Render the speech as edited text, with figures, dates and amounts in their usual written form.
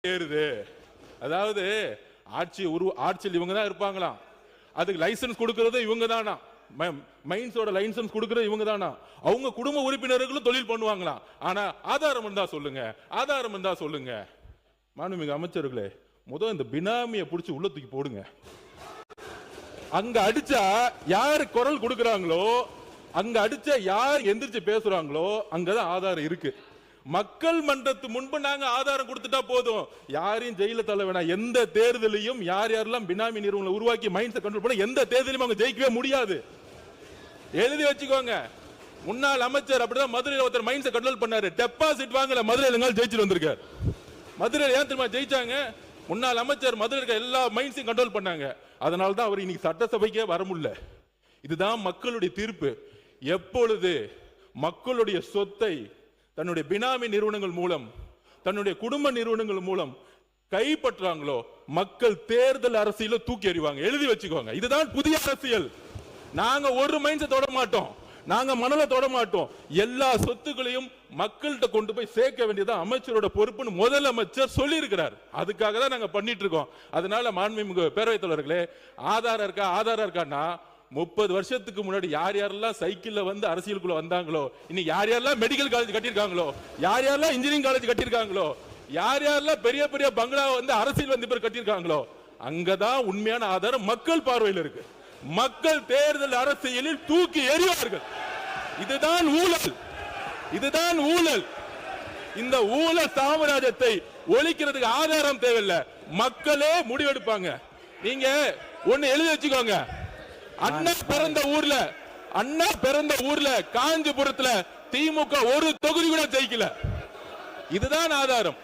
ஏறுது. அதாவது ஆட்சியில் இவங்க தான் இருப்பாங்களாம். அதுக்கு லைசன்ஸ் கொடுக்கறது இவங்க தானா, மைன்ஸோட லைசன்ஸ் கொடுக்கறது இவங்க தானா. அவங்க குடும்ப உறுப்பினர்களும் தொழில் பண்ணுவாங்களாம். ஆனா ஆதாரம் இருந்தா சொல்லுங்க, ஆதாரம் இருந்தா சொல்லுங்க. மாண்புமிகு அமைச்சர்களே, முதல் இந்த பினாமியை பிடிச்சி உள்ள தூக்கி போடுங்க. அங்க அடிச்சா யாரு குரல் கொடுக்கறாங்களோ, அங்க அடிச்சா யார் எந்திரிச்சு பேசுறாங்களோ அங்கதான் ஆதாரம் இருக்கு. மக்கள் மன்றத்து முன்பு நாங்க ஆதாரம் கொடுத்துட்டா போதும், யாரையும் ஜெயில தள்ள வேணாம். எந்த தேர்தலையும் யார் யாரெல்லாம் பினாமி நிறுவனங்களை உருவாக்கி மைண்ட்ஸை கண்ட்ரோல் பண்ண எந்த தேர்தலையும் அவங்க ஜெயிக்கவே முடியாது. எழுதி வச்சுக்கோங்க. முன்னாள் அமைச்சர் அப்படிதான் மதுரையில் ஒருத்தர் மைண்ட்ஸை கண்ட்ரோல் பண்ணாரு. டெபாசிட் வாங்கல, மதுரையில் ஜெயிச்சுட்டு வந்திருக்காரு. மதுரையில் ஏன் தெரியுமா ஜெயிச்சாங்க? முன்னாள் அமைச்சர் மதுரை இருக்க எல்லா மைண்ட்ஸையும் கண்ட்ரோல் பண்ணாங்க. அதனால தான் அவர் இன்னைக்கு சட்டசபைக்கே வர முடியல. இதுதான் மக்களுடைய தீர்ப்பு. எப்பொழுது மக்களுடைய சொத்தை தன்னுடைய பினாமி நிறுவனங்கள் மூலம், தன்னுடைய குடும்ப நிறுவனங்கள் மூலம் கைப்பற்றாங்களோ, மக்கள் தேர்தல் அரசியல தூக்கி எறிவாங்க. எழுதி வச்சுக்கோங்க. இதுதான் புதிய அரசியல். நாங்க ஒரு மைண்ட்ஸை தொட மாட்டோம், நாங்க மணலை தொட மாட்டோம். எல்லா சொத்துக்களையும் மக்கள்கிட்ட கொண்டு போய் சேர்க்க வேண்டியதான் அமைச்சரோட பொறுப்புன்னு முதலமைச்சர் சொல்லி இருக்கிறார். அதுக்காக தான் நாங்க பண்ணிட்டு இருக்கோம். அதனால மாண்புமிகு பேரவைத் தலைவர்களே, ஆதாரம் இருக்கா, ஆதாரம் இருக்கான்னா 30 வருஷத்துக்கு முன்னாடி யார் யாரெல்லாம் சைக்கிள்ல வந்து அரசியலுக்குள்ள வந்தாங்களோ, இன்னைக்கு யார் யாரெல்லாம் மெடிக்கல் காலேஜ் கட்டியிருக்காங்களோ, யார் யாரெல்லாம் இன்ஜினியரிங் காலேஜ் கட்டியிருக்காங்களோ, யார் யாரெல்லாம் பெரிய பெரிய பங்களா வந்து அரசியல் வந்து பேர் கட்டியிருக்காங்களோ, அங்கதான் உண்மையான ஆதாரம் மக்கள் பார்வையில் இருக்கு. மக்கள் தேர்தல் அரசியலில் தூக்கி எறிவார்கள். இதுதான் ஊழல், இதுதான் ஊழல். இந்த ஊழல் சாம்ராஜ்யத்தை ஒழிக்கிறதுக்கு ஆதாரம் தேவையில்லை, மக்களே முடிவெடுப்பாங்க. நீங்க ஒன்னு எழுதி வச்சுக்கோங்க. அண்ணா பிறந்த ஊர்ல காஞ்சிபுரத்துல திமுக ஒரு தொகுதி கூட ஜெயிக்கல. இதுதான் ஆதாரம்.